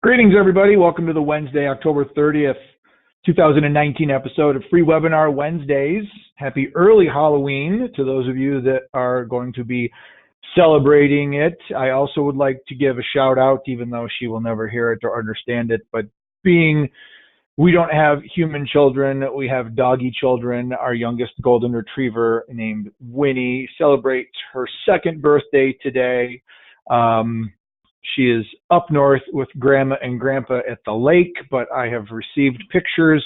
Greetings, everybody. Welcome to the Wednesday, October 30th, 2019 episode of Free Webinar Wednesdays. Happy early Halloween to those of you that are going to be celebrating it. I also would like to give a shout out, even though she will never hear it or understand it, but being we don't have human children, we have doggy children. Our youngest golden retriever named Winnie celebrates her second birthday today. She is up north with Grandma and Grandpa at the lake, but I have received pictures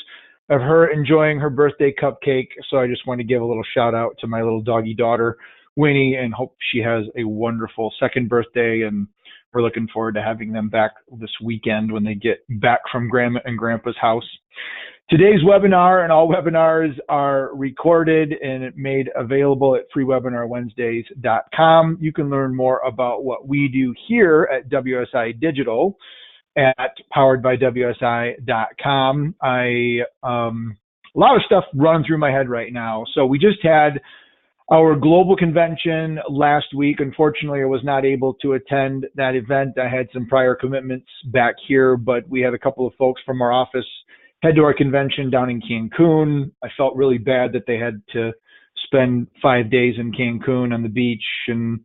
of her enjoying her birthday cupcake. So I just want to give a little shout out to my little doggy daughter, Winnie, and hope she has a wonderful second birthday. And we're looking forward to having them back this weekend when they get back from Grandma and Grandpa's house. Today's webinar and all webinars are recorded and made available at freewebinarwednesdays.com. You can learn more about what we do here at WSI Digital at poweredbywsi.com. A lot of stuff running through my head right now. So we just had our global convention last week. Unfortunately, I was not able to attend that event. I had some prior commitments back here, but we had a couple of folks from our office head to our convention down in Cancun. I felt really bad that they had to spend 5 days in Cancun on the beach and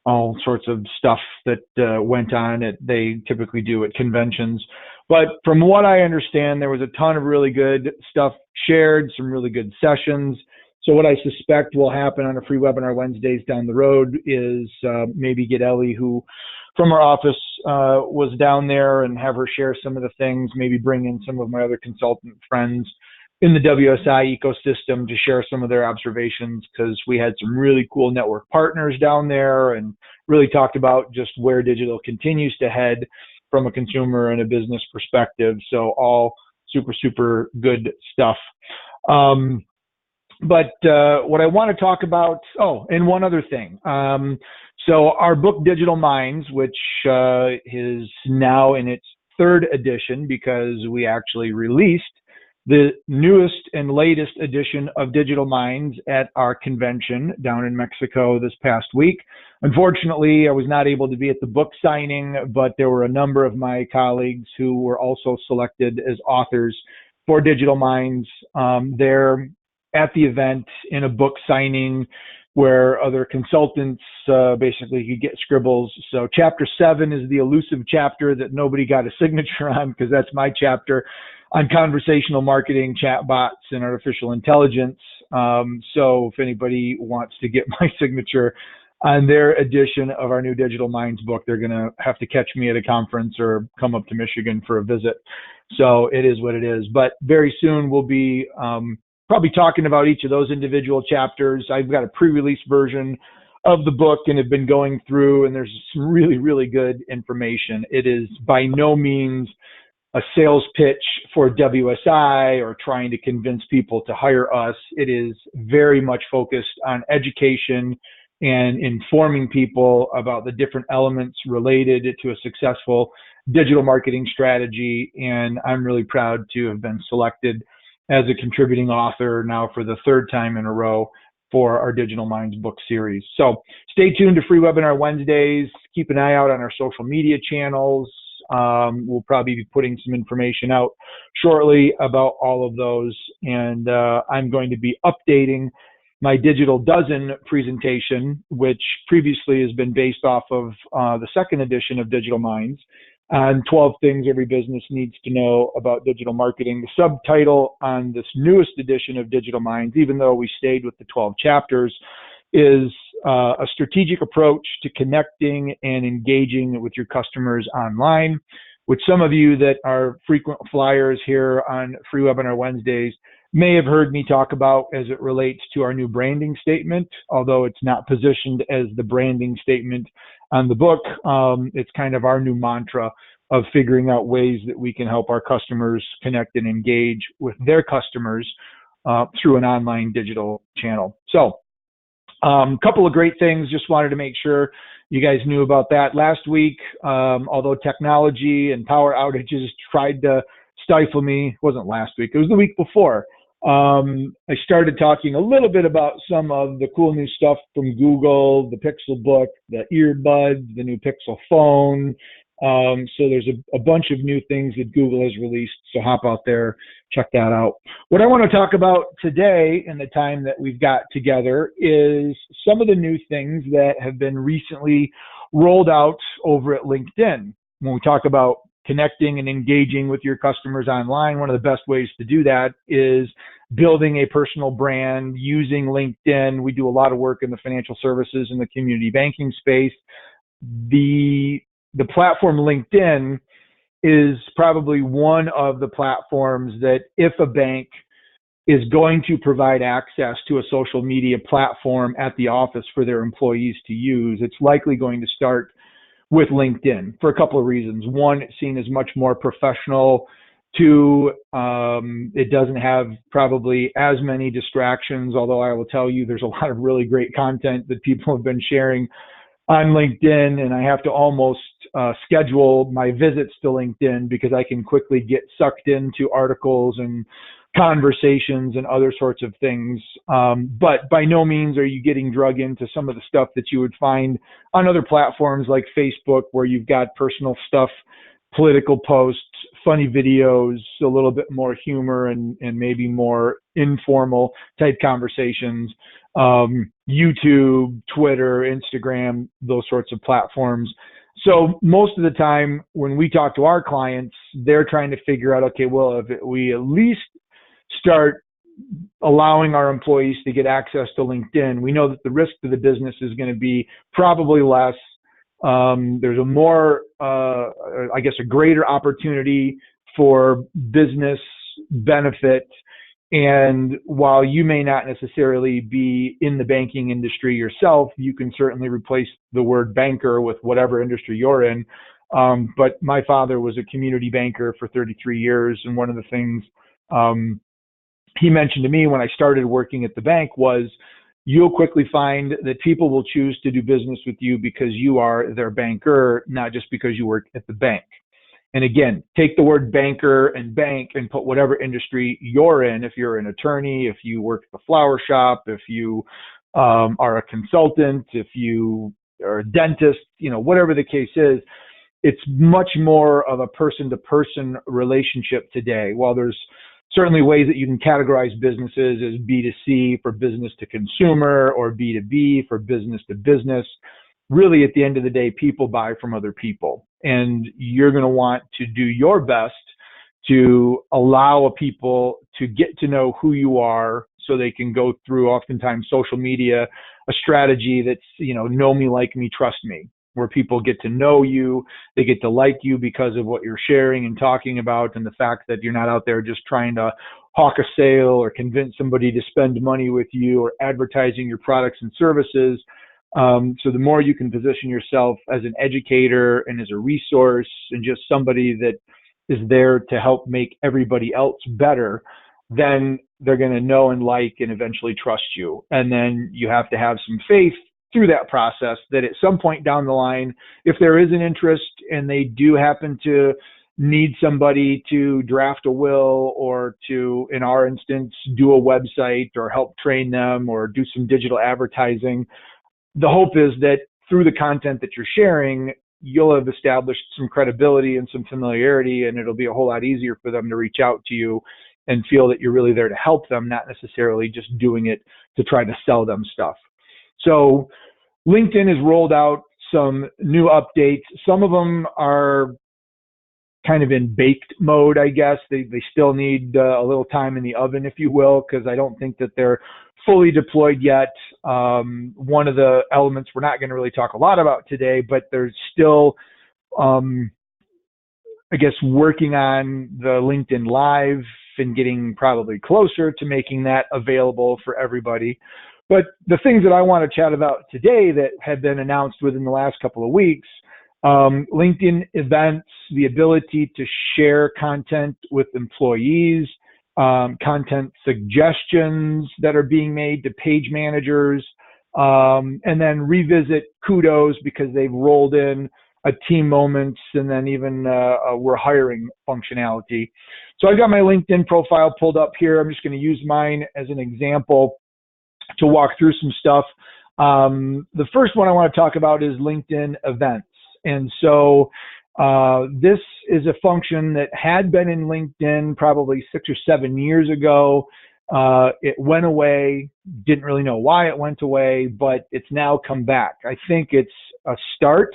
all sorts of stuff that went on. They typically do at conventions. But from what I understand, there was a ton of really good stuff shared, some really good sessions. So what I suspect will happen on a Free Webinar Wednesdays down the road is maybe get Ellie, who from our office was down there, and have her share some of the things, maybe bring in some of my other consultant friends in the WSI ecosystem to share some of their observations, because we had some really cool network partners down there and really talked about just where digital continues to head from a consumer and a business perspective. So all super, super good stuff. But what I want to talk about, and one other thing. So our book, Digital Minds, which is now in its third edition, because we actually released the newest and latest edition of Digital Minds at our convention down in Mexico this past week. Unfortunately, I was not able to be at the book signing, but there were a number of my colleagues who were also selected as authors for Digital Minds. They're at the event in a book signing where other consultants basically could get scribbles. So chapter 7 is the elusive chapter that nobody got a signature on, because that's my chapter on conversational marketing, chatbots, and artificial intelligence. So if anybody wants to get my signature on their edition of our new Digital Minds book, they're going to have to catch me at a conference or come up to Michigan for a visit. So it is what it is. But very soon we'll be probably talking about each of those individual chapters. I've got a pre-release version of the book and have been going through, and there's some really, really good information. It is by no means a sales pitch for WSI or trying to convince people to hire us. It is very much focused on education and informing people about the different elements related to a successful digital marketing strategy. And I'm really proud to have been selected as a contributing author now for the third time in a row for our Digital Minds book series. So stay tuned to Free Webinar Wednesdays. Keep an eye out on our social media channels. We'll probably be putting some information out shortly about all of those. And I'm going to be updating my Digital Dozen presentation, which previously has been based off of the second edition of Digital Minds, on 12 things every business needs to know about digital marketing. The subtitle on this newest edition of Digital Minds, even though we stayed with the 12 chapters, is a strategic approach to connecting and engaging with your customers online, which some of you that are frequent flyers here on Free Webinar Wednesdays may have heard me talk about as it relates to our new branding statement, although it's not positioned as the branding statement on the book. It's kind of our new mantra of figuring out ways that we can help our customers connect and engage with their customers through an online digital channel. So a couple of great things. Just wanted to make sure you guys knew about that. Last week, although technology and power outages tried to stifle me, it wasn't last week, it was the week before. I started talking a little bit about some of the cool new stuff from Google, the Pixel Book, the earbuds, the new Pixel phone, So there's a bunch of new things that Google has released. So hop out there, check that out. What I want to talk about today in the time that we've got together is some of the new things that have been recently rolled out over at LinkedIn. When we talk about connecting and engaging with your customers online, one of the best ways to do that is building a personal brand using LinkedIn. We do a lot of work in the financial services and the community banking space. The platform LinkedIn is probably one of the platforms that if a bank is going to provide access to a social media platform at the office for their employees to use, it's likely going to start with LinkedIn for a couple of reasons. One, it's seen as much more professional. Two, it doesn't have probably as many distractions, although I will tell you there's a lot of really great content that people have been sharing on LinkedIn, and I have to almost schedule my visits to LinkedIn because I can quickly get sucked into articles and conversations and other sorts of things. But by no means are you getting drug into some of the stuff that you would find on other platforms like Facebook, where you've got personal stuff, political posts, funny videos, a little bit more humor and maybe more informal type conversations. YouTube, Twitter, Instagram, those sorts of platforms. So most of the time when we talk to our clients, they're trying to figure out, okay, well, if we at least start allowing our employees to get access to LinkedIn, we know that the risk to the business is going to be probably less. There's a more, I guess, a greater opportunity for business benefit. And while you may not necessarily be in the banking industry yourself, you can certainly replace the word banker with whatever industry you're in. But my father was a community banker for 33 years. And one of the things he mentioned to me when I started working at the bank was, you'll quickly find that people will choose to do business with you because you are their banker, not just because you work at the bank. And again, take the word banker and bank and put whatever industry you're in. If you're an attorney, if you work at the flower shop, if you are a consultant, if you are a dentist, whatever the case is, it's much more of a person-to-person relationship today. While there's certainly ways that you can categorize businesses as B2C for business to consumer or B2B for business to business, really at the end of the day, people buy from other people. And you're going to want to do your best to allow people to get to know who you are so they can go through, oftentimes, social media, a strategy that's, know me, like me, trust me, where people get to know you, they get to like you because of what you're sharing and talking about, and the fact that you're not out there just trying to hawk a sale or convince somebody to spend money with you or advertising your products and services. So the more you can position yourself as an educator and as a resource and just somebody that is there to help make everybody else better, then they're going to know and like and eventually trust you. And then you have to have some faith through that process that at some point down the line, if there is an interest and they do happen to need somebody to draft a will or to, in our instance, do a website or help train them or do some digital advertising, the hope is that through the content that you're sharing, you'll have established some credibility and some familiarity, and it'll be a whole lot easier for them to reach out to you and feel that you're really there to help them, not necessarily just doing it to try to sell them stuff. So LinkedIn has rolled out some new updates. Some of them are kind of in baked mode, I guess. They still need a little time in the oven, if you will, because I don't think that they're fully deployed yet. One of the elements we're not going to really talk a lot about today, but there's still, I guess, working on the LinkedIn Live and getting probably closer to making that available for everybody. But the things that I want to chat about today that have been announced within the last couple of weeks, LinkedIn events, the ability to share content with employees, content suggestions that are being made to page managers, and then revisit Kudos because they've rolled in a team moments and then even we're hiring functionality. So I've got my LinkedIn profile pulled up here. I'm just going to use mine as an example to walk through some stuff. The first one I want to talk about is LinkedIn events. And so This is a function that had been in LinkedIn probably 6 or 7 years ago. It went away, didn't really know why it went away, but it's now come back. I think it's a start.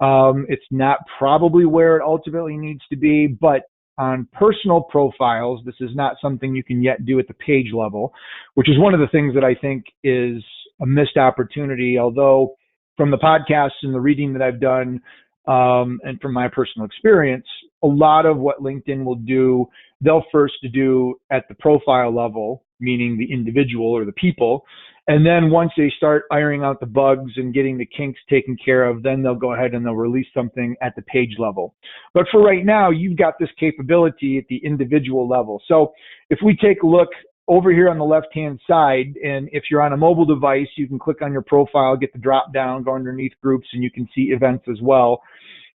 It's not probably where it ultimately needs to be, but on personal profiles, this is not something you can yet do at the page level, which is one of the things that I think is a missed opportunity. Although from the podcasts and the reading that I've done, and from my personal experience, a lot of what LinkedIn will do, they'll first do at the profile level, meaning the individual or the people. And then once they start ironing out the bugs and getting the kinks taken care of, then they'll go ahead and they'll release something at the page level. But for right now, you've got this capability at the individual level. So if we take a look over here on the left-hand side, and if you're on a mobile device, you can click on your profile, get the drop down, go underneath groups, and you can see events as well.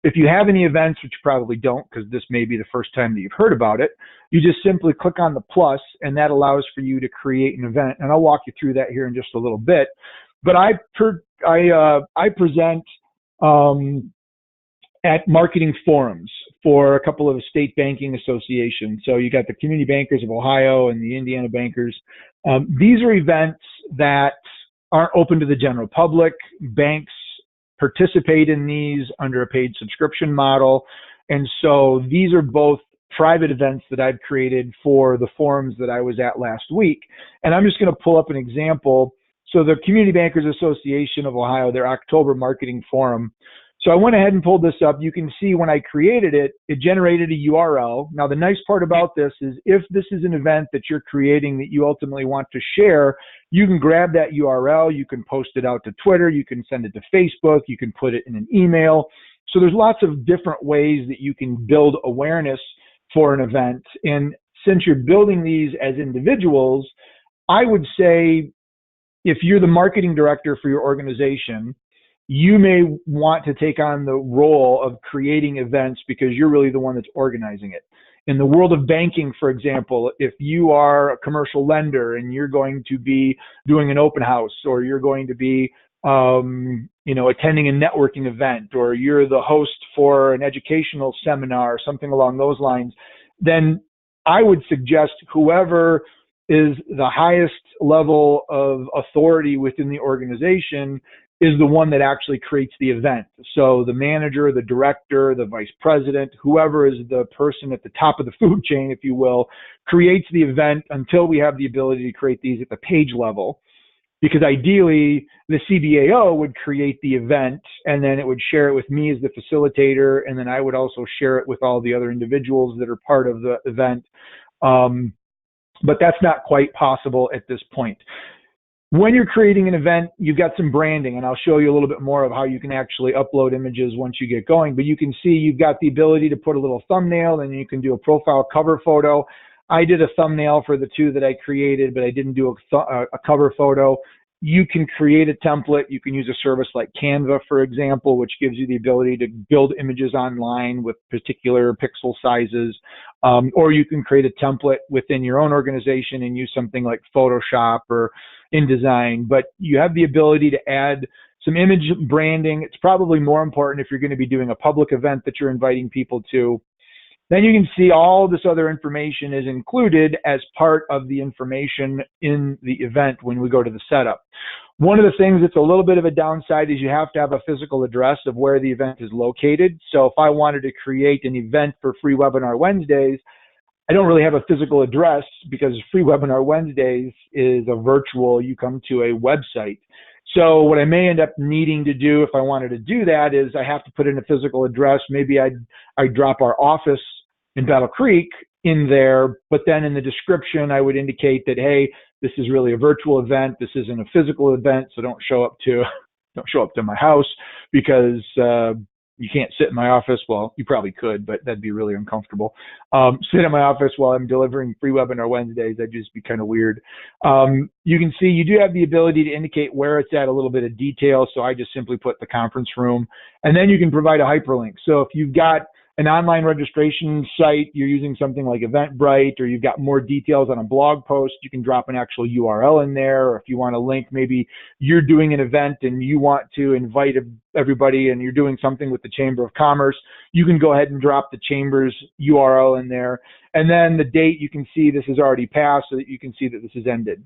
If you have any events, which you probably don't because this may be the first time that you've heard about it, you just simply click on the plus, and that allows for you to create an event. And I'll walk you through that here in just a little bit. But I present at marketing forums for a couple of state banking associations. So you got the Community Bankers of Ohio and the Indiana Bankers. These are events that aren't open to the general public. Banks participate in these under a paid subscription model. And so these are both private events that I've created for the forums that I was at last week. And I'm just going to pull up an example. So the Community Bankers Association of Ohio, their October marketing forum. So I went ahead and pulled this up. You can see when I created it, it generated a URL. Now, the nice part about this is if this is an event that you're creating that you ultimately want to share, you can grab that URL, you can post it out to Twitter, you can send it to Facebook, you can put it in an email. So there's lots of different ways that you can build awareness for an event. And since you're building these as individuals, I would say if you're the marketing director for your organization, you may want to take on the role of creating events because you're really the one that's organizing it. In the world of banking, for example, if you are a commercial lender and you're going to be doing an open house, or you're going to be attending a networking event, or you're the host for an educational seminar, something along those lines, then I would suggest whoever is the highest level of authority within the organization is the one that actually creates the event. So the manager, the director, the vice president, whoever is the person at the top of the food chain, if you will, creates the event until we have the ability to create these at the page level. Because ideally, the CBAO would create the event, and then it would share it with me as the facilitator, and then I would also share it with all the other individuals that are part of the event. But that's not quite possible at this point. When you're creating an event, you've got some branding, and I'll show you a little bit more of how you can actually upload images once you get going. But you can see you've got the ability to put a little thumbnail, and you can do a profile cover photo. I did a thumbnail for the two that I created, but I didn't do a cover photo. You can create a template. You can use a service like Canva, for example, which gives you the ability to build images online with particular pixel sizes. Or you can create a template within your own organization and use something like Photoshop or InDesign. But you have the ability to add some image branding. It's probably more important if you're going to be doing a public event that you're inviting people to. Then you can see all this other information is included as part of the information in the event when we go to the setup. One of the things that's a little bit of a downside is you have to have a physical address of where the event is located. So if I wanted to create an event for Free Webinar Wednesdays, I don't really have a physical address because Free Webinar Wednesdays is a virtual, you come to a website. So what I may end up needing to do if I wanted to do that is I have to put in a physical address. Maybe I'd drop our office in Battle Creek in there, but then in the description I would indicate that, hey, this is really a virtual event. This isn't a physical event, so don't show up to my house because you can't sit in my office. Well, you probably could, but that'd be really uncomfortable. Sit in my office while I'm delivering Free Webinar Wednesdays. That'd just be kind of weird. You can see you do have the ability to indicate where it's at, a little bit of detail. So I just simply put the conference room, and then you can provide a hyperlink. So if you've got an online registration site, you're using something like Eventbrite, or you've got more details on a blog post, you can drop an actual URL in there. Or if you want to link, maybe you're doing an event and you want to invite everybody and you're doing something with the Chamber of Commerce, you can go ahead and drop the Chamber's URL in there. And then the date, you can see this has already passed so that you can see that this has ended.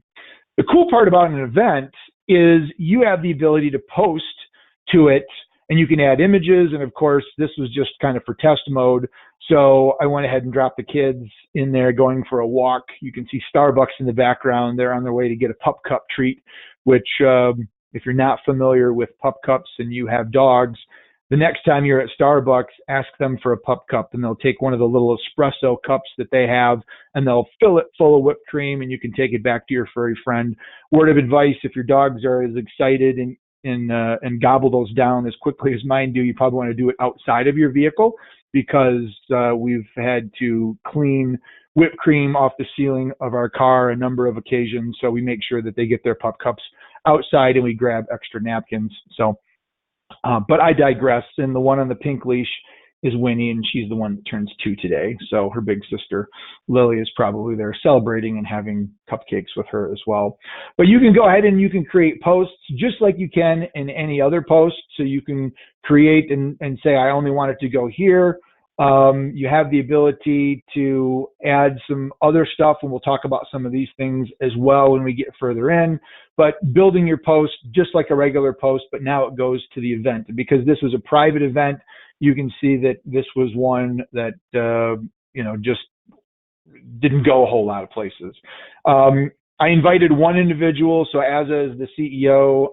The cool part about an event is you have the ability to post to it, and you can add images. And of course, this was just kind of for test mode. So I went ahead and dropped the kids in there going for a walk. You can see Starbucks in the background. They're on their way to get a pup cup treat, which if you're not familiar with pup cups and you have dogs, the next time you're at Starbucks, ask them for a pup cup, and they'll take one of the little espresso cups that they have, and they'll fill it full of whipped cream, and you can take it back to your furry friend. Word of advice, if your dogs are as excited and gobble those down as quickly as mine do, you probably want to do it outside of your vehicle, because we've had to clean whipped cream off the ceiling of our car a number of occasions. So we make sure that they get their pup cups outside, and we grab extra napkins. So, but I digress. And the one on the pink leash is Winnie, and she's the one that turns 2 today. So her big sister, Lily, is probably there celebrating and having cupcakes with her as well. But you can go ahead and you can create posts just like you can in any other post. So you can create and say, I only want it to go here. You have the ability to add some other stuff, and we'll talk about some of these things as well when we get further in. But building your post just like a regular post, but now it goes to the event. Because this was a private event, you can see that this was one that just didn't go a whole lot of places. I invited one individual, so Azza is the CEO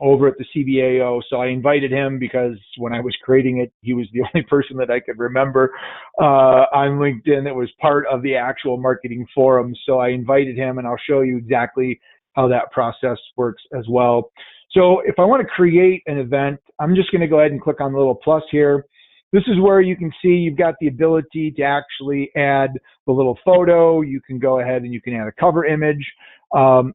over at the CBAO. So I invited him because when I was creating it, he was the only person that I could remember on LinkedIn that was part of the actual marketing forum. So I invited him, and I'll show you exactly how that process works as well. So if I want to create an event, I'm just going to go ahead and click on the little plus here. This is where you can see you've got the ability to actually add the little photo. You can go ahead and you can add a cover image.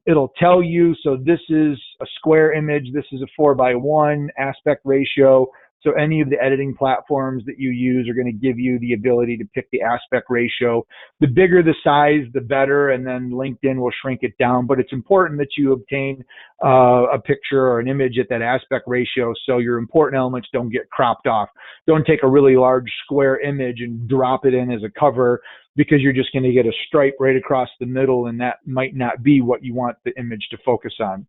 It'll tell you, so this is a square image. This is a 4:1 aspect ratio. So any of the editing platforms that you use are going to give you the ability to pick the aspect ratio. The bigger the size, the better, and then LinkedIn will shrink it down. But it's important that you obtain a picture or an image at that aspect ratio so your important elements don't get cropped off. Don't take a really large square image and drop it in as a cover, because you're just going to get a stripe right across the middle, and that might not be what you want the image to focus on.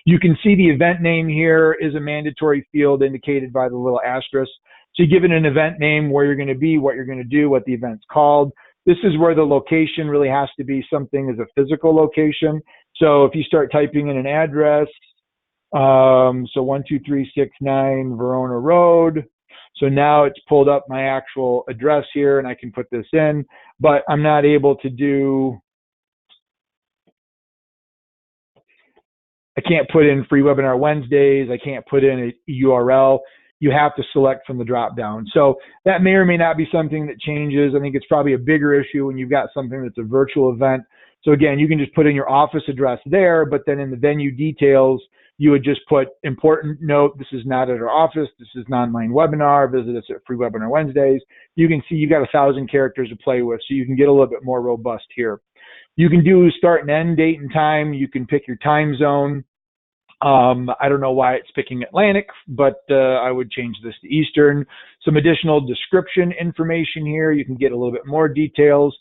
You can see the event name here is a mandatory field indicated by the little asterisk. So you give it an event name, where you're going to be, what you're going to do, what the event's called. This is where the location really has to be something as a physical location. So if you start typing in an address, so 12369 Verona Road. So now it's pulled up my actual address here, and I can put this in, but I'm not able to do, I can't put in free webinar Wednesdays. I can't put in a URL. You have to select from the drop down. So that may or may not be something that changes. I think it's probably a bigger issue when you've got something that's a virtual event. So again, you can just put in your office address there, but then in the venue details, you would just put important note, this is not at our office, this is an online webinar, visit us at free webinar Wednesdays. You can see you've got 1,000 characters to play with, so you can get a little bit more robust here. You can do start and end date and time. You can pick your time zone. I don't know why it's picking Atlantic, but I would change this to Eastern. Some additional description information here. You can get a little bit more details.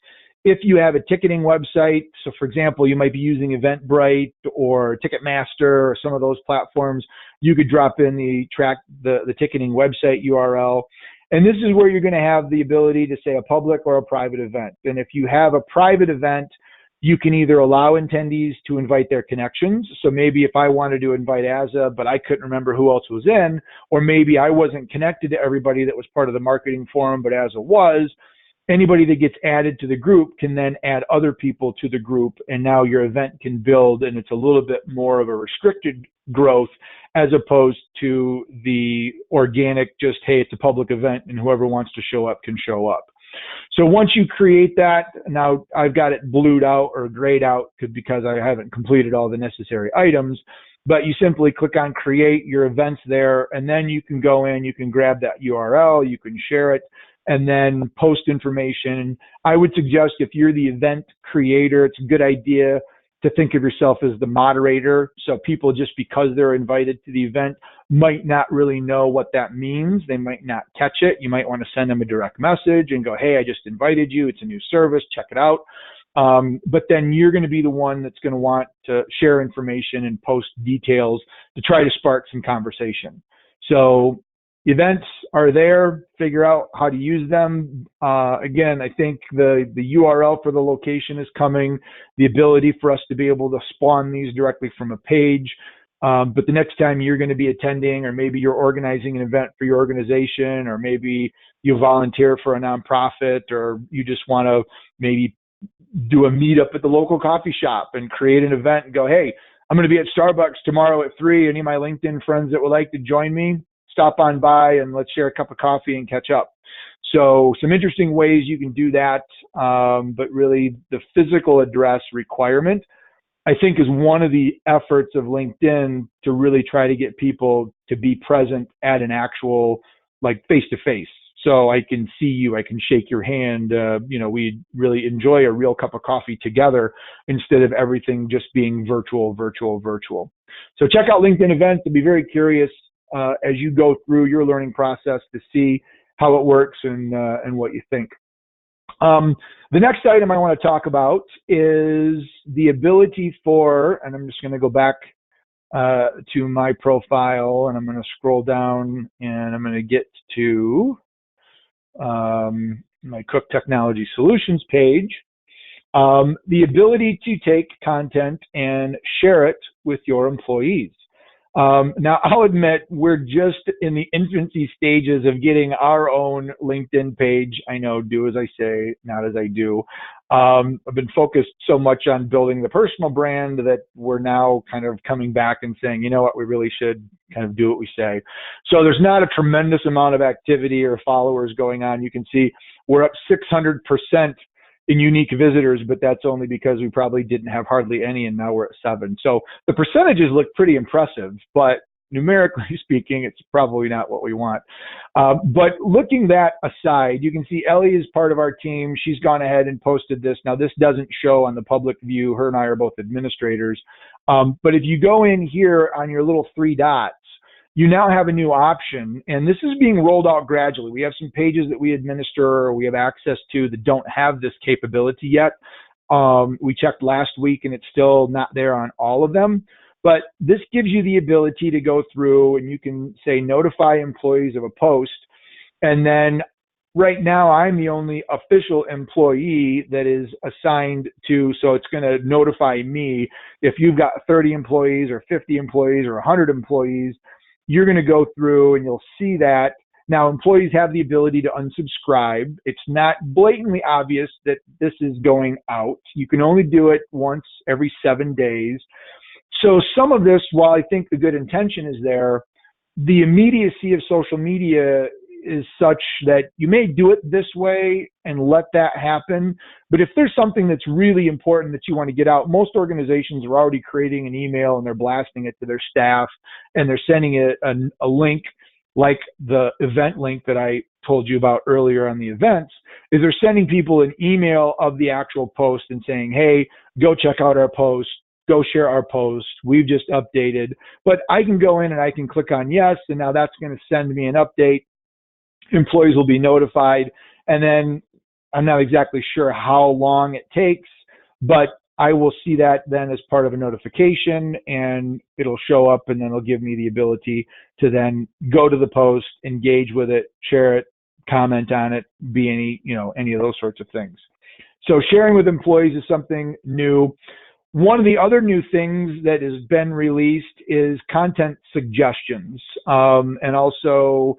If you have a ticketing website, so for example, you might be using Eventbrite or Ticketmaster or some of those platforms, you could drop in the ticketing website URL. And this is where you're going to have the ability to say a public or a private event. And if you have a private event, you can either allow attendees to invite their connections. So maybe if I wanted to invite Azza, but I couldn't remember who else was in, or maybe I wasn't connected to everybody that was part of the marketing forum, but Azza was, anybody that gets added to the group can then add other people to the group, and now your event can build, and it's a little bit more of a restricted growth as opposed to the organic, just, hey, it's a public event and whoever wants to show up can show up. So once you create that, now I've got it blued out or grayed out because I haven't completed all the necessary items, but you simply click on create your events there, and then you can go in, you can grab that URL, you can share it. and then post information. I would suggest if you're the event creator, it's a good idea to think of yourself as the moderator. So people, just because they're invited to the event, might not really know what that means. They might not catch it. You might want to send them a direct message and go, hey, I just invited you. It's a new service. Check it out. But then you're going to be the one that's going to want to share information and post details to try to spark some conversation. So events are there. Figure out how to use them. Again, I think the URL for the location is coming, the ability for us to be able to spawn these directly from a page. But the next time you're going to be attending, or maybe you're organizing an event for your organization, or maybe you volunteer for a nonprofit, or you just want to maybe do a meetup at the local coffee shop and create an event and go, hey, I'm going to be at Starbucks tomorrow at 3. Any of my LinkedIn friends that would like to join me, stop on by and let's share a cup of coffee and catch up. So some interesting ways you can do that. But really the physical address requirement, I think, is one of the efforts of LinkedIn to really try to get people to be present at an actual, like, face-to-face. So I can see you, I can shake your hand. We really enjoy a real cup of coffee together instead of everything just being virtual. So check out LinkedIn events. I'd be very curious as you go through your learning process to see how it works and what you think. The next item I want to talk about is the ability for, and I'm just going to go back to my profile, and I'm going to scroll down, and I'm going to get to my Cook Technology Solutions page. The ability to take content and share it with your employees. Now, I'll admit we're just in the infancy stages of getting our own LinkedIn page. I know, do as I say, not as I do. I've been focused so much on building the personal brand that we're now kind of coming back and saying, you know what, we really should kind of do what we say. So there's not a tremendous amount of activity or followers going on. You can see we're up 600% in unique visitors, but that's only because we probably didn't have hardly any, and now we're at 7. So the percentages look pretty impressive, but numerically speaking, it's probably not what we want. But looking that aside, you can see Ellie is part of our team. She's gone ahead and posted this. Now, this doesn't show on the public view. Her and I are both administrators. But if you go in here on your little 3 dots, you now have a new option, and this is being rolled out gradually. We have some pages that we administer or we have access to that don't have this capability yet. We checked last week, and it's still not there on all of them. But this gives you the ability to go through, and you can say notify employees of a post. And then right now, I'm the only official employee that is assigned to, so it's going to notify me. If you've got 30 employees or 50 employees or 100 employees, you're going to go through and you'll see that. Now, employees have the ability to unsubscribe. It's not blatantly obvious that this is going out. You can only do it once every 7 days. So some of this, while I think the good intention is there, the immediacy of social media is such that you may do it this way and let that happen. But if there's something that's really important that you want to get out, most organizations are already creating an email and they're blasting it to their staff, and they're sending it a link like the event link that I told you about earlier on the events, is they're sending people an email of the actual post and saying, hey, go check out our post, go share our post, we've just updated. But I can go in and I can click on yes, and now that's going to send me an update. Employees will be notified, and then I'm not exactly sure how long it takes, but I will see that then as part of a notification, and it'll show up, and then it'll give me the ability to then go to the post, engage with it, share it, comment on it, be any of those sorts of things. So sharing with employees is something new. One of the other new things that has been released is content suggestions, and also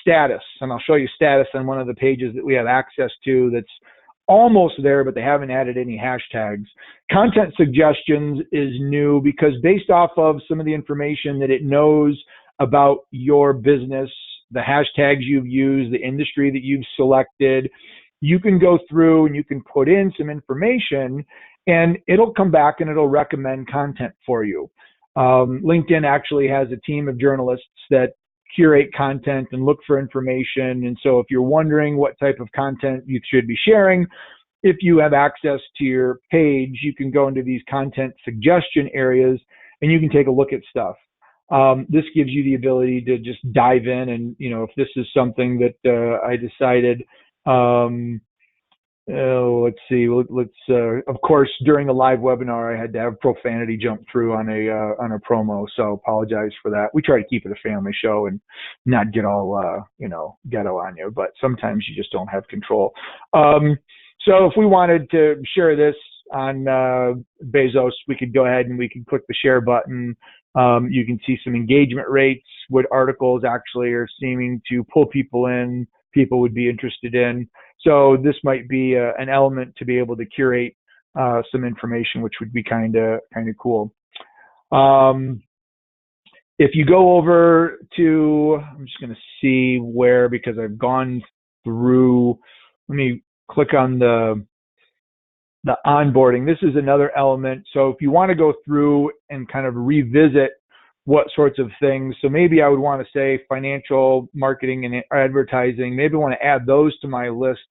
status. And I'll show you status on one of the pages that we have access to that's almost there, but they haven't added any hashtags. Content suggestions is new because based off of some of the information that it knows about your business, the hashtags you've used, the industry that you've selected, you can go through and you can put in some information, and it'll come back and it'll recommend content for you. LinkedIn actually has a team of journalists that curate content and look for information. And so if you're wondering what type of content you should be sharing, if you have access to your page, you can go into these content suggestion areas and you can take a look at stuff. This gives you the ability to just dive in, and if this is something that I decided, let's see, of course, during a live webinar, I had to have profanity jump through on a promo, so apologize for that. We try to keep it a family show and not get all ghetto on you, but sometimes you just don't have control. So if we wanted to share this on Bezos, we could go ahead and we could click the share button. You can see some engagement rates, what articles actually are seeming to pull people in, people would be interested in. So this might be an element to be able to curate some information, which would be kind of cool. If you go over to, I'm just going to see where, because I've gone through, let me click on the onboarding. This is another element. So if you want to go through and kind of revisit what sorts of things, so maybe I would want to say financial, marketing, and advertising, maybe I want to add those to my list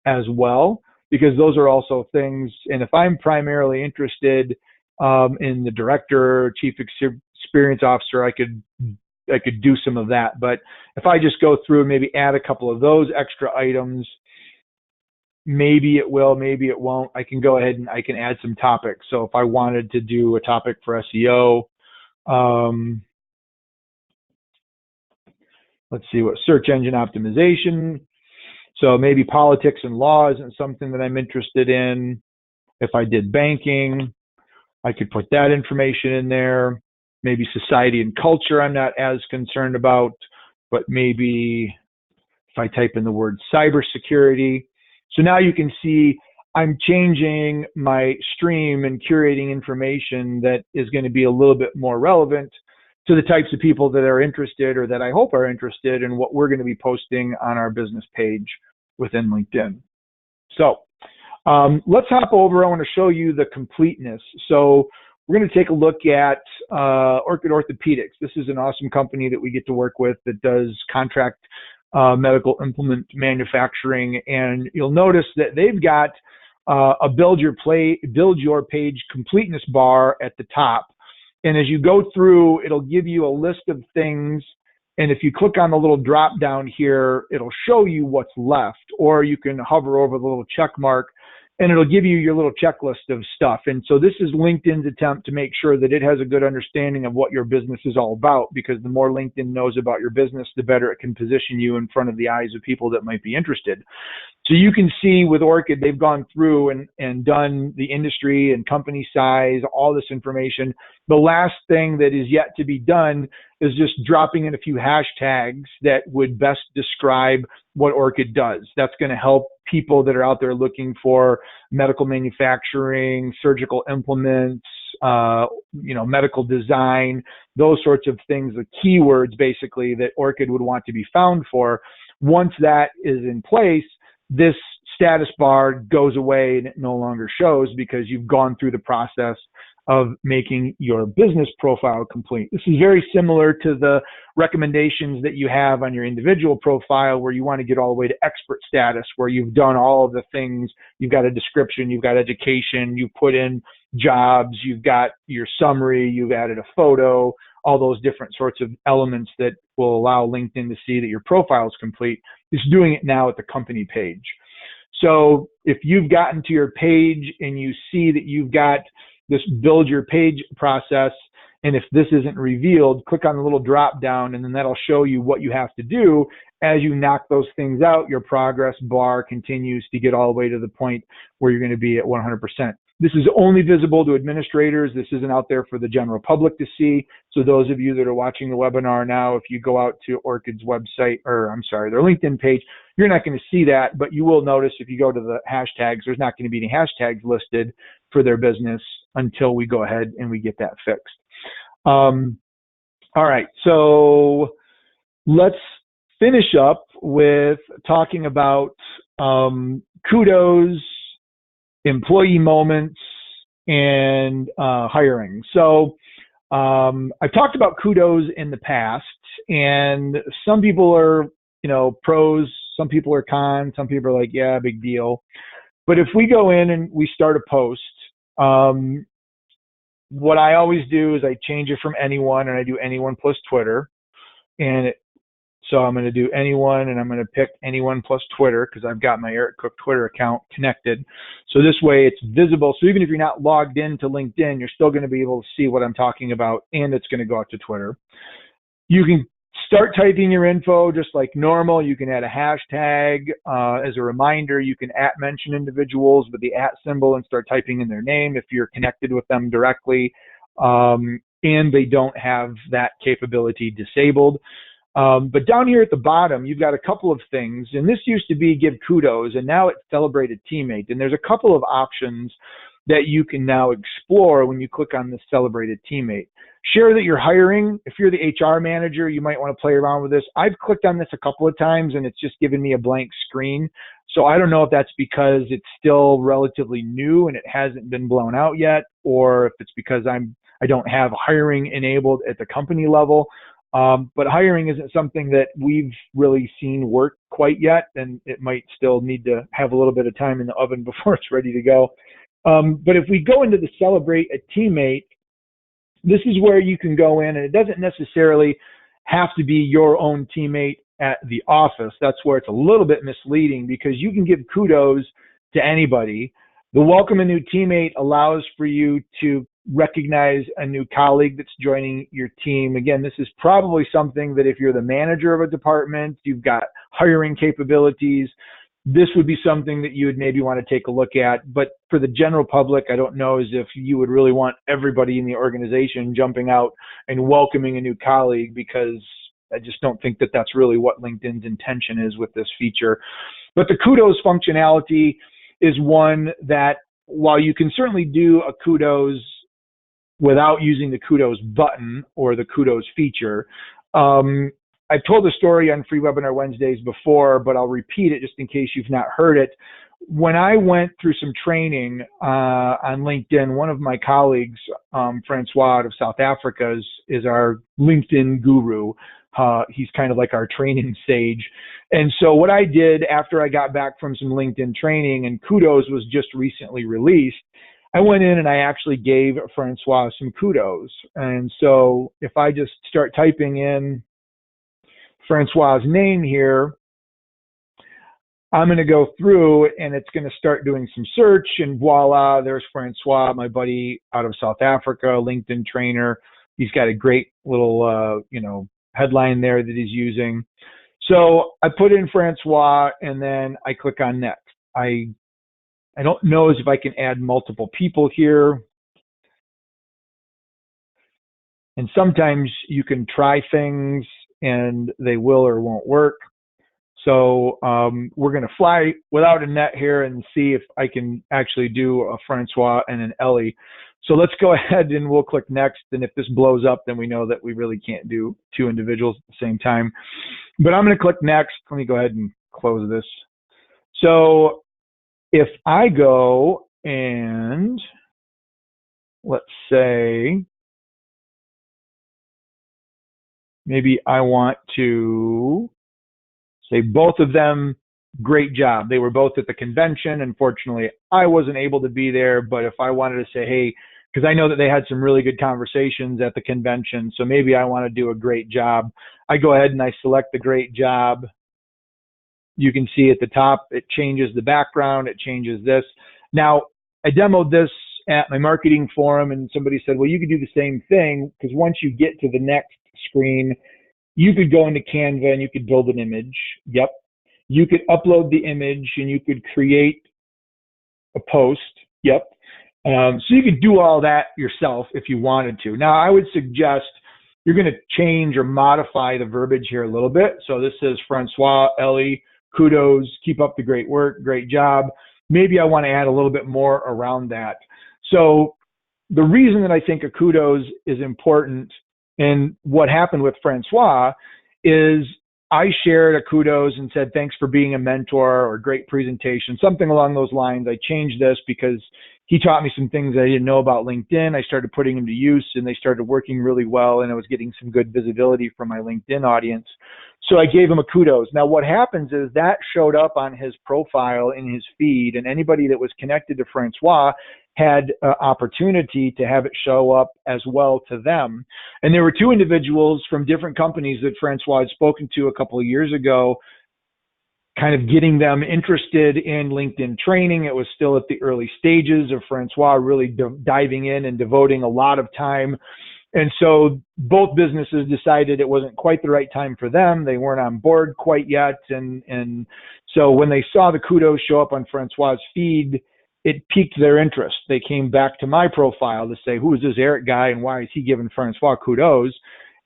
as well, because those are also things. And if I'm primarily interested in the director, chief experience officer, I could do some of that. But if I just go through and maybe add a couple of those extra items, maybe it will, maybe it won't. I can go ahead and I can add some topics. So if I wanted to do a topic for SEO, let's see, what search engine optimization. So maybe politics and law isn't something that I'm interested in. If I did banking, I could put that information in there. Maybe society and culture I'm not as concerned about, but maybe if I type in the word cybersecurity. So now you can see I'm changing my stream and curating information that is going to be a little bit more relevant to the types of people that are interested, or that I hope are interested in what we're going to be posting on our business page within LinkedIn. So let's hop over. I want to show you the Completeness. So we're going to take a look at Orchid Orthopedics. This is an awesome company that we get to work with that does contract medical implement manufacturing, and you'll notice that they've got a build your page completeness bar at the top. And as you go through, it'll give you a list of things. And if you click on the little drop down here, it'll show you what's left, or you can hover over the little check mark and it'll give you your little checklist of stuff. And so this is LinkedIn's attempt to make sure that it has a good understanding of what your business is all about, because the more LinkedIn knows about your business, the better it can position you in front of the eyes of people that might be interested. So you can see with Orchid, they've gone through and done the industry and company size, all this information. The last thing that is yet to be done is just dropping in a few hashtags that would best describe what Orchid does. That's going to help people that are out there looking for medical manufacturing, surgical implements, medical design, those sorts of things, the keywords basically that Orchid would want to be found for. Once that is in place, this status bar goes away and it no longer shows, because you've gone through the process of making your business profile complete. This is very similar to the recommendations that you have on your individual profile, where you want to get all the way to expert status, where you've done all of the things. You've got a description, you've got education, you've put in jobs, you've got your summary, you've added a photo, all those different sorts of elements that will allow LinkedIn to see that your profile is complete. It's doing it now at the company page. So if you've gotten to your page and you see that you've got this build your page process, and if this isn't revealed, click on the little drop down, and then that'll show you what you have to do. As you knock those things out, your progress bar continues to get all the way to the point where you're going to be at 100%. This is only visible to administrators. This isn't out there for the general public to see. So those of you that are watching the webinar now, if you go out to Orchid's website, or I'm sorry, their LinkedIn page, you're not going to see that, but you will notice if you go to the hashtags, there's not going to be any hashtags listed for their business until we go ahead and we get that fixed. All right, so let's finish up with talking about Kudos, employee moments, and hiring. So I've talked about kudos in the past, and some people are, pros, some people are cons, some people are like, yeah, big deal. But if we go in and we start a post, um, what I always do is I change it from anyone and I do anyone plus Twitter. And so I'm going to do anyone and I'm going to pick anyone plus Twitter because I've got my Eric Cook Twitter account connected. So this way it's visible. So even if you're not logged into LinkedIn, you're still going to be able to see what I'm talking about, and it's going to go out to Twitter. You can start typing your info just like normal. You can add a hashtag. As a reminder, you can mention individuals with the @ symbol and start typing in their name if you're connected with them directly, and they don't have that capability disabled. But down here at the bottom, you've got a couple of things, and this used to be give kudos, and now it's celebrate a teammate. And there's a couple of options that you can now explore when you click on this celebrate a teammate. Share that you're hiring. If you're the HR manager, you might want to play around with this. I've clicked on this a couple of times, and it's just given me a blank screen. So I don't know if that's because it's still relatively new and it hasn't been blown out yet, or if it's because I don't have hiring enabled at the company level. But hiring isn't something that we've really seen work quite yet, and it might still need to have a little bit of time in the oven before it's ready to go. But if we go into the celebrate a teammate, this is where you can go in, and it doesn't necessarily have to be your own teammate at the office. That's where it's a little bit misleading because you can give kudos to anybody. The welcome a new teammate allows for you to recognize a new colleague that's joining your team. Again, this is probably something that if you're the manager of a department, you've got hiring capabilities, this would be something that you would maybe want to take a look at. But for the general public, I don't know as if you would really want everybody in the organization jumping out and welcoming a new colleague, because I just don't think that that's really what LinkedIn's intention is with this feature. But the kudos functionality is one that, while you can certainly do a kudos without using the kudos button or the kudos feature, I've told the story on Free Webinar Wednesdays before, but I'll repeat it just in case you've not heard it. When I went through some training on LinkedIn, one of my colleagues, Francois out of South Africa, is our LinkedIn guru. He's kind of like our training sage. And so what I did after I got back from some LinkedIn training, and Kudos was just recently released, I went in and I actually gave Francois some kudos. And so if I just start typing in Francois's name here, I'm going to go through and it's going to start doing some search, and voila, there's Francois, my buddy out of South Africa, LinkedIn trainer. He's got a great little, headline there that he's using. So I put in Francois and then I click on next. I don't know if I can add multiple people here. And sometimes you can try things and they will or won't work. So we're going to fly without a net here and see if I can actually do a Francois and an Ellie. So let's go ahead and we'll click next. And if this blows up, then we know that we really can't do two individuals at the same time. But I'm going to click next. Let me go ahead and close this. So if I go and let's say, maybe I want to say both of them, great job. They were both at the convention. Unfortunately, I wasn't able to be there, but if I wanted to say, hey, because I know that they had some really good conversations at the convention, so maybe I want to do a great job, I go ahead and I select the great job. You can see at the top, it changes the background, it changes this. Now, I demoed this at my marketing forum, and somebody said, well, you could do the same thing, because once you get to the next screen, you could go into Canva and you could build an image. Yep. You could upload the image and you could create a post. Yep. So you could do all that yourself if you wanted to. Now, I would suggest you're going to change or modify the verbiage here a little bit. So this says Francois, Ellie, kudos, keep up the great work, great job. Maybe I want to add a little bit more around that. So the reason that I think a kudos is important, and what happened with Francois, is I shared a kudos and said, thanks for being a mentor or great presentation, something along those lines. I changed this because he taught me some things I didn't know about LinkedIn. I started putting them to use, and they started working really well, and I was getting some good visibility from my LinkedIn audience. So I gave him a kudos. Now what happens is that showed up on his profile in his feed, and anybody that was connected to Francois had opportunity to have it show up as well to them. And there were two individuals from different companies that Francois had spoken to a couple of years ago, kind of getting them interested in LinkedIn training. It was still at the early stages of Francois really diving in and devoting a lot of time. And so both businesses decided it wasn't quite the right time for them. They weren't on board quite yet. And so when they saw the kudos show up on Francois's feed, it piqued their interest. They came back to my profile to say, who is this Eric guy and why is he giving Francois kudos?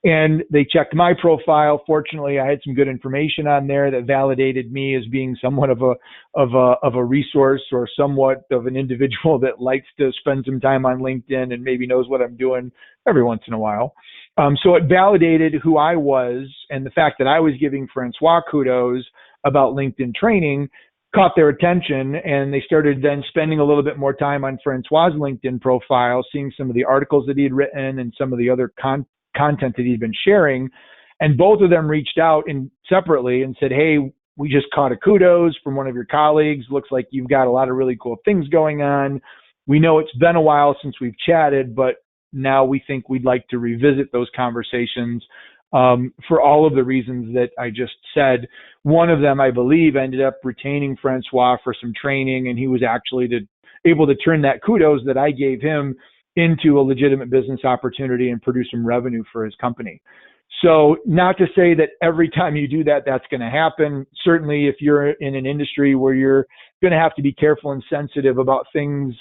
And they checked my profile. Fortunately, I had some good information on there that validated me as being somewhat of a resource, or somewhat of an individual that likes to spend some time on LinkedIn and maybe knows what I'm doing every once in a while. So it validated who I was, and the fact that I was giving Francois kudos about LinkedIn training caught their attention, and they started then spending a little bit more time on Francois's LinkedIn profile, seeing some of the articles that he had written and some of the other content that he'd been sharing. And both of them reached out and separately and said, hey, we just caught a kudos from one of your colleagues. Looks like you've got a lot of really cool things going on. We know it's been a while since we've chatted, but now we think we'd like to revisit those conversations for all of the reasons that I just said. One of them, I believe, ended up retaining Francois for some training, and he was actually able to turn that kudos that I gave him into a legitimate business opportunity and produce some revenue for his company. So not to say that every time you do that, that's going to happen. Certainly, if you're in an industry where you're going to have to be careful and sensitive about things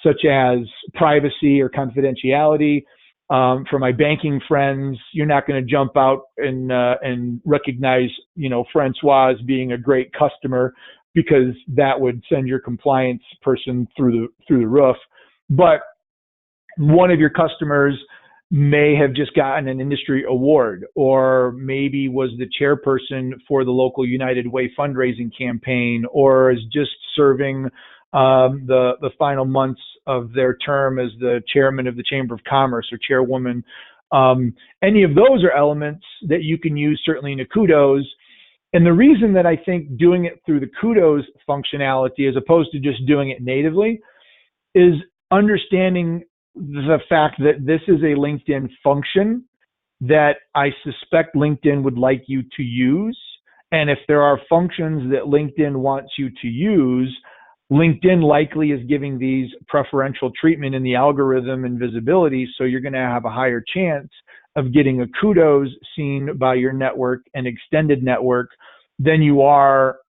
such as privacy or confidentiality, for my banking friends, you're not going to jump out and recognize, Francois as being a great customer, because that would send your compliance person through the roof. But one of your customers may have just gotten an industry award, or maybe was the chairperson for the local United Way fundraising campaign, or is just serving the final months of their term as the chairman of the Chamber of Commerce or chairwoman. Any of those are elements that you can use certainly in a kudos. And the reason that I think doing it through the kudos functionality as opposed to just doing it natively is understanding the fact that this is a LinkedIn function that I suspect LinkedIn would like you to use. And if there are functions that LinkedIn wants you to use, LinkedIn likely is giving these preferential treatment in the algorithm and visibility, so you're going to have a higher chance of getting a kudos seen by your network and extended network than you are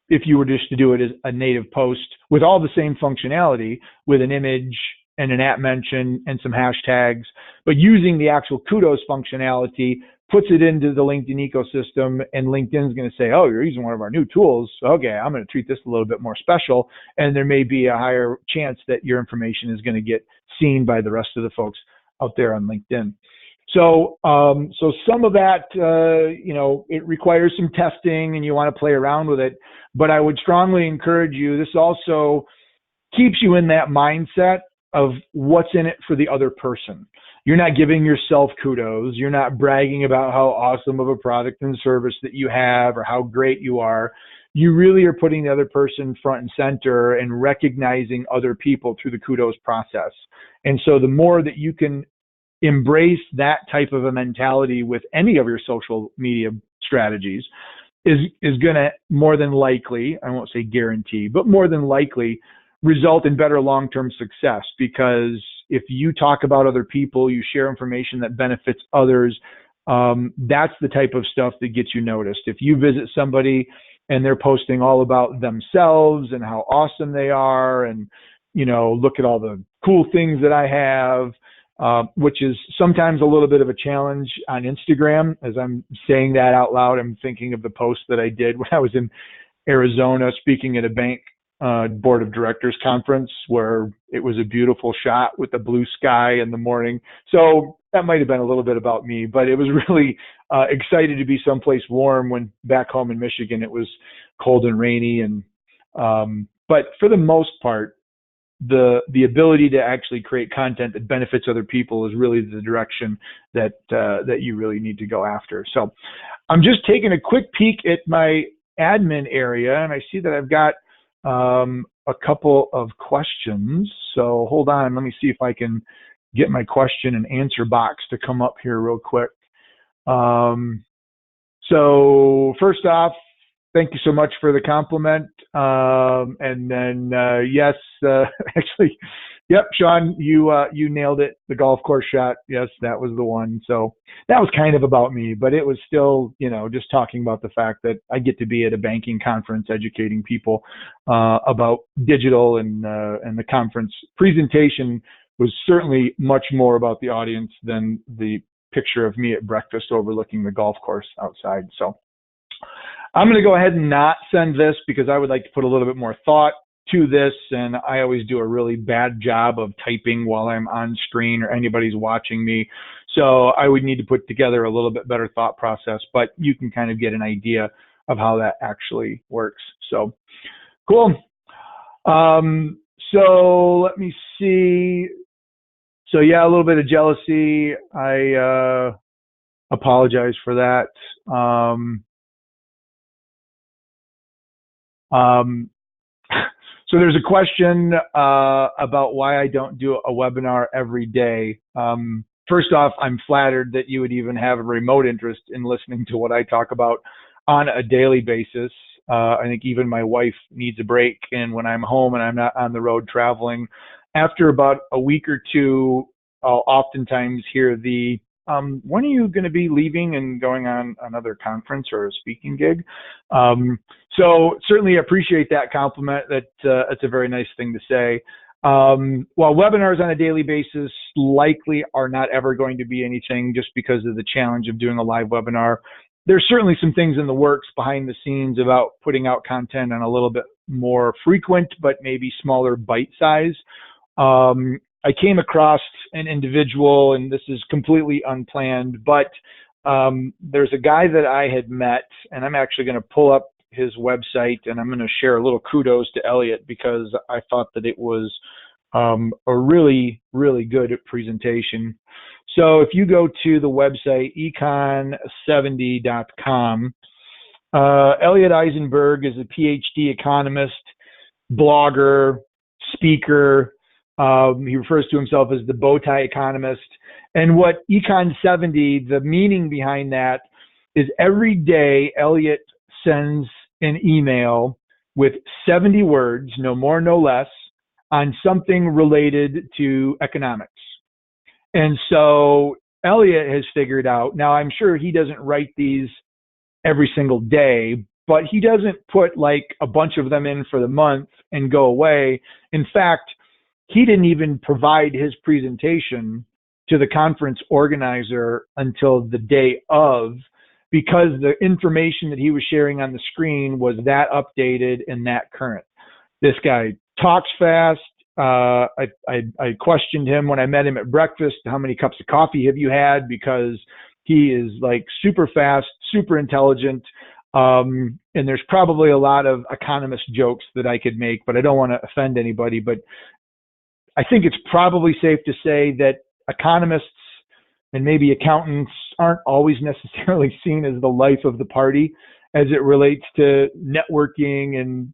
if you were just to do it as a native post with all the same functionality, with an image and an at mention and some hashtags, but using the actual kudos functionality puts it into the LinkedIn ecosystem, and LinkedIn's going to say, oh, you're using one of our new tools. Okay, I'm going to treat this a little bit more special. And there may be a higher chance that your information is going to get seen by the rest of the folks out there on LinkedIn. So some of that, it requires some testing and you want to play around with it, but I would strongly encourage you. This also keeps you in that mindset of what's in it for the other person. You're not giving yourself kudos. You're not bragging about how awesome of a product and service that you have or how great you are. You really are putting the other person front and center and recognizing other people through the kudos process. And so the more that you can embrace that type of a mentality with any of your social media strategies is going to more than likely, I won't say guarantee, but more than likely result in better long-term success. Because if you talk about other people, you share information that benefits others, that's the type of stuff that gets you noticed. If you visit somebody and they're posting all about themselves and how awesome they are, and, look at all the cool things that I have, which is sometimes a little bit of a challenge on Instagram. As I'm saying that out loud, I'm thinking of the post that I did when I was in Arizona speaking at a bank board of directors conference, where it was a beautiful shot with the blue sky in the morning. So that might have been a little bit about me, but it was really excited to be someplace warm when back home in Michigan it was cold and rainy. And but for the most part, the ability to actually create content that benefits other people is really the direction that you really need to go after. So I'm just taking a quick peek at my admin area, and I see that I've got a couple of questions. So hold on, let me see if I can get my question and answer box to come up here real quick. So first off, thank you so much for the compliment. And then yes, actually, yep, Sean, you nailed it. The golf course shot. Yes, that was the one. So that was kind of about me, but it was still, just talking about the fact that I get to be at a banking conference educating people about digital, and the conference presentation was certainly much more about the audience than the picture of me at breakfast overlooking the golf course outside. So I'm going to go ahead and not send this because I would like to put a little bit more thought to this, and I always do a really bad job of typing while I'm on screen or anybody's watching me. So I would need to put together a little bit better thought process, but you can kind of get an idea of how that actually works. So cool. So let me see. So yeah, a little bit of jealousy. I apologize for that. So there's a question about why I don't do a webinar every day. First off, I'm flattered that you would even have a remote interest in listening to what I talk about on a daily basis. I think even my wife needs a break, and when I'm home and I'm not on the road traveling, after about a week or two, I'll oftentimes hear the, when are you going to be leaving and going on another conference or a speaking gig? So certainly appreciate that compliment. That's a very nice thing to say. While webinars on a daily basis likely are not ever going to be anything just because of the challenge of doing a live webinar, there's certainly some things in the works behind the scenes about putting out content on a little bit more frequent, but maybe smaller bite size. I came across an individual, and this is completely unplanned, but there's a guy that I had met, and I'm actually going to pull up his website, and I'm going to share a little kudos to Elliot because I thought that it was a really, really good presentation. So if you go to the website econ70.com, Elliot Eisenberg is a PhD economist, blogger, speaker. He refers to himself as the bow tie economist. And what Econ 70, the meaning behind that is every day Elliot sends an email with 70 words, no more, no less, on something related to economics. And so Elliot has figured out, now I'm sure he doesn't write these every single day, but he doesn't put like a bunch of them in for the month and go away. In fact, he didn't even provide his presentation to the conference organizer until the day of, because the information that he was sharing on the screen was that updated and that current. This guy talks fast. I questioned him when I met him at breakfast, how many cups of coffee have you had? Because he is like super fast, super intelligent. And there's probably a lot of economist jokes that I could make, but I don't want to offend anybody. But I think it's probably safe to say that economists and maybe accountants aren't always necessarily seen as the life of the party as it relates to networking, and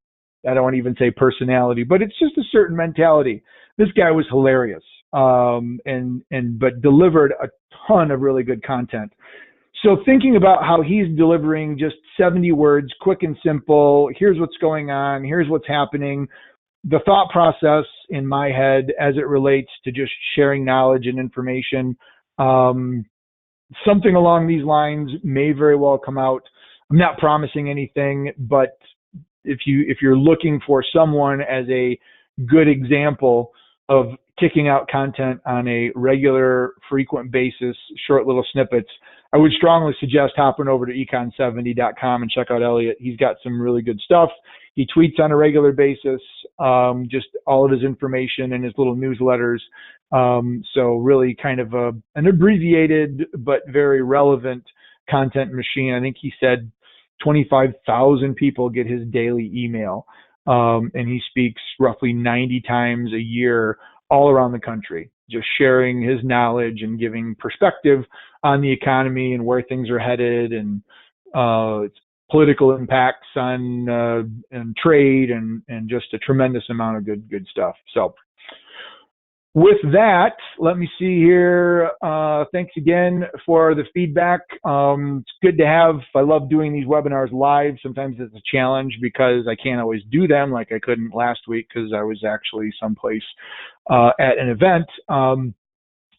I don't want to even say personality, but it's just a certain mentality. This guy was hilarious, but delivered a ton of really good content. So thinking about how he's delivering just 70 words, quick and simple, here's what's going on, here's what's happening. The thought process in my head as it relates to just sharing knowledge and information, something along these lines may very well come out. I'm not promising anything, but if you're looking for someone as a good example of kicking out content on a regular, frequent basis, short little snippets, I would strongly suggest hopping over to econ70.com and check out Elliot. He's got some really good stuff. He tweets on a regular basis, just all of his information and his little newsletters. So really kind of an abbreviated but very relevant content machine. I think he said 25,000 people get his daily email. and he speaks roughly 90 times a year all around the country, just sharing his knowledge and giving perspective on the economy and where things are headed, and its political impacts on and trade, and just a tremendous amount of good stuff. So with that, let me see here. Thanks again for the feedback. It's good to have. I love doing these webinars live. Sometimes it's a challenge because I can't always do them like I couldn't last week because I was actually someplace at an event.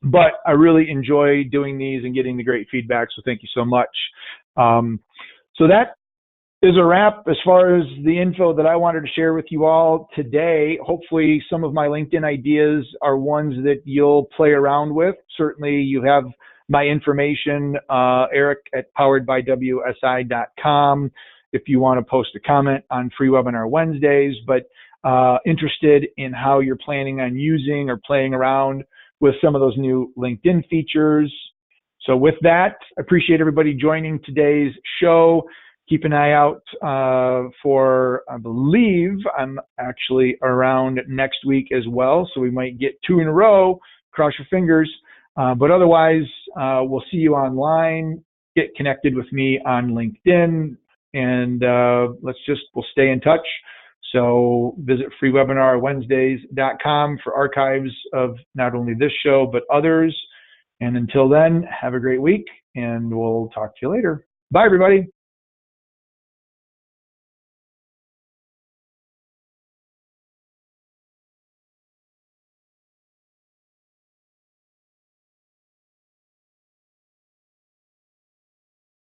But I really enjoy doing these and getting the great feedback, so thank you so much. So that is a wrap as far as the info that I wanted to share with you all today. Hopefully some of my LinkedIn ideas are ones that you'll play around with. Certainly you have my information, Eric at poweredbywsi.com, if you want to post a comment on free webinar Wednesdays, but interested in how you're planning on using or playing around with some of those new LinkedIn features. So with that, I appreciate everybody joining today's show. Keep an eye out for, I believe I'm actually around next week as well, so we might get 2 in a row. Cross your fingers. But otherwise, we'll see you online. Get connected with me on LinkedIn, and we'll stay in touch. So visit freewebinarwednesdays.com for archives of not only this show, but others. And until then, have a great week, and we'll talk to you later. Bye, everybody.